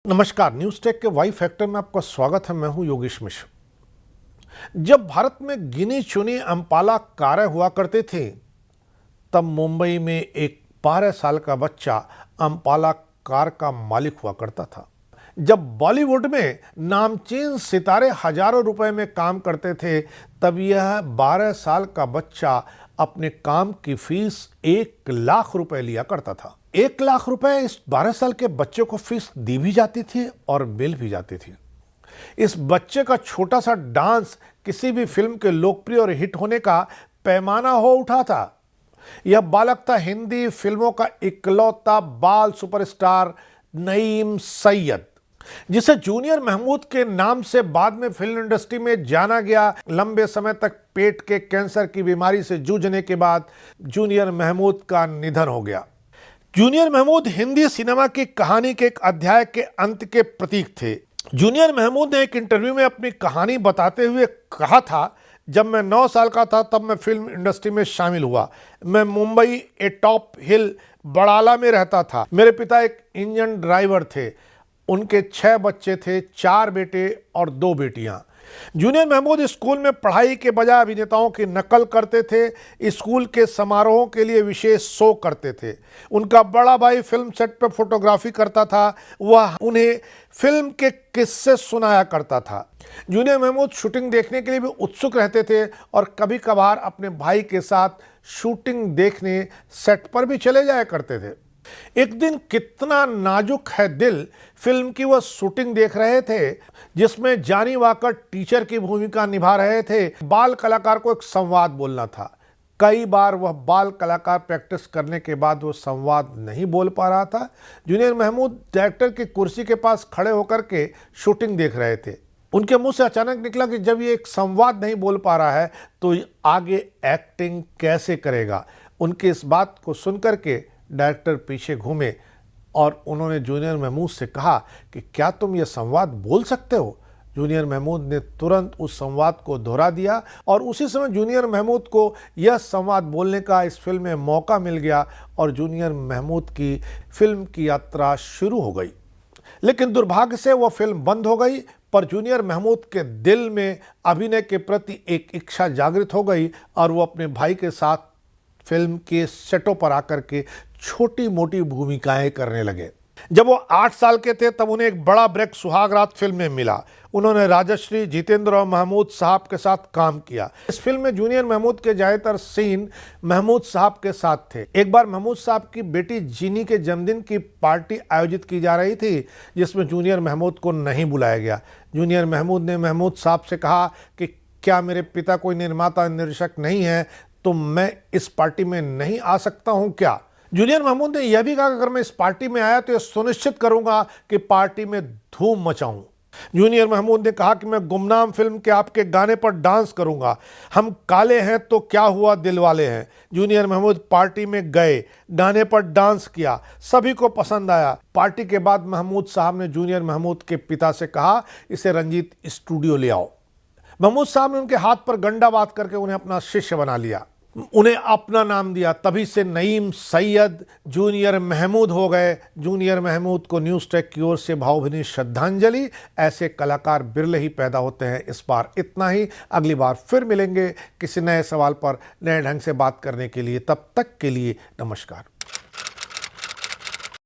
नमस्कार, news take के Y factor में आपका स्वागत है। मैं हूं योगेश मिश्र। जब भारत में गिनी चुनी अम्पाला कारें हुआ करते थे, तब मुंबई में एक 12 साल का बच्चा अम्पाला कार का मालिक हुआ करता था। जब बॉलीवुड में नामचीन सितारे हजारों रुपए में काम करते थे, तब यह 12 साल का बच्चा अपने काम की फीस 1 लाख रुपए लिया करता था। 1 लाख रुपए इस 12 साल के बच्चे को फीस दी भी जाती थी और मिल भी जाती थी। इस बच्चे का छोटा सा डांस किसी भी फिल्म के लोकप्रिय और हिट होने का पैमाना हो उठा था। यह बालक था हिंदी फिल्मों का इकलौता बाल सुपरस्टार नईम सैयद, जिसे जूनियर महमूद के नाम से बाद में फिल्म इंडस्ट्री में जाना गया। लंबे समय तक पेट के कैंसर की बीमारी से जूझने के बाद जूनियर महमूद का निधन हो गया। जूनियर महमूद हिंदी सिनेमा की कहानी के एक अध्याय के अंत के प्रतीक थे। जूनियर महमूद ने एक इंटरव्यू में अपनी कहानी बताते हुए कहा था, जब मैं 9 साल का था तब मैं फिल्म इंडस्ट्री में शामिल हुआ। मैं मुंबई ए टॉप हिल बड़ाला में रहता था। मेरे पिता एक इंजन ड्राइवर थे। उनके 6 बच्चे थे, 4 बेटे और 2 बेटियां। जूनियर महमूद स्कूल में पढ़ाई के बजाय अभिनेताओं की नकल करते थे। स्कूल के समारोहों के लिए विशेष शो करते थे। उनका बड़ा भाई फिल्म सेट पर फोटोग्राफी करता था। वह उन्हें फिल्म के किस्से सुनाया करता था। जूनियर महमूद शूटिंग देखने के लिए भी उत्सुक रहते थे और कभी कभार अपने भाई के साथ शूटिंग देखने सेट पर भी चले जाया करते थे। एक दिन कितना नाजुक है दिल फिल्म की वह शूटिंग देख रहे थे, जिसमें जानी वाकर टीचर की भूमिका निभा रहे थे। बाल कलाकार को एक संवाद बोलना था। कई बार वह बाल कलाकार प्रैक्टिस करने के बाद वो संवाद नहीं बोल पा रहा था। जूनियर महमूद डायरेक्टर की कुर्सी के पास खड़े होकर के शूटिंग देख रहे थे। उनके मुंह से अचानक निकला कि जब ये एक संवाद नहीं बोल पा रहा है तो आगे एक्टिंग कैसे करेगा। उनकी इस बात को सुनकर के डायरेक्टर पीछे घूमे और उन्होंने जूनियर महमूद से कहा कि क्या तुम यह संवाद बोल सकते हो। जूनियर महमूद ने तुरंत उस संवाद को दोहरा दिया और उसी समय जूनियर महमूद को यह संवाद बोलने का इस फिल्म में मौका मिल गया और जूनियर महमूद की फिल्म की यात्रा शुरू हो गई। लेकिन दुर्भाग्य से वह फिल्म बंद हो गई, पर जूनियर महमूद के दिल में अभिनय के प्रति एक इच्छा जागृत हो गई और वो अपने भाई के साथ फिल्म के सेटों पर आकर के छोटी मोटी भूमिकाएं करने लगे। जब वो 8 साल के थे तब उन्हें एक बड़ा ब्रेक सुहागरात फिल्म में मिला। उन्होंने राजश्री, जितेंद्र और महमूद साहब के साथ काम किया। इस फिल्म में जूनियर महमूद के ज्यादातर सीन महमूद साहब के साथ थे। एक बार महमूद साहब की बेटी जीनी के जन्मदिन की पार्टी आयोजित की जा रही थी, जिसमें जूनियर महमूद को नहीं बुलाया गया। जूनियर महमूद ने महमूद साहब से कहा कि क्या मेरे पिता कोई निर्माता निर्देशक नहीं है, तो मैं इस पार्टी में नहीं आ सकता हूं क्या। जूनियर महमूद ने यह भी कहा कि अगर मैं इस पार्टी में आया तो यह सुनिश्चित करूंगा कि पार्टी में धूम मचाऊं। जूनियर महमूद ने कहा कि मैं गुमनाम फिल्म के आपके गाने पर डांस करूंगा। हम काले हैं तो क्या हुआ दिल वाले हैं। जूनियर महमूद पार्टी में गए, गाने पर डांस किया, सभी को पसंद आया। पार्टी के बाद महमूद साहब ने जूनियर महमूद के पिता से कहा, इसे रंजीत स्टूडियो ले आओ। महमूद साहब ने उनके हाथ पर गंडा बांध करके उन्हें अपना शिष्य बना लिया, उन्हें अपना नाम दिया। तभी से नईम सैयद जूनियर महमूद हो गए। जूनियर महमूद को न्यूज़ टेक की ओर से भावभीनी श्रद्धांजलि। ऐसे कलाकार बिरले ही पैदा होते हैं। इस बार इतना ही। अगली बार फिर मिलेंगे किसी नए सवाल पर नए ढंग से बात करने के लिए। तब तक के लिए नमस्कार।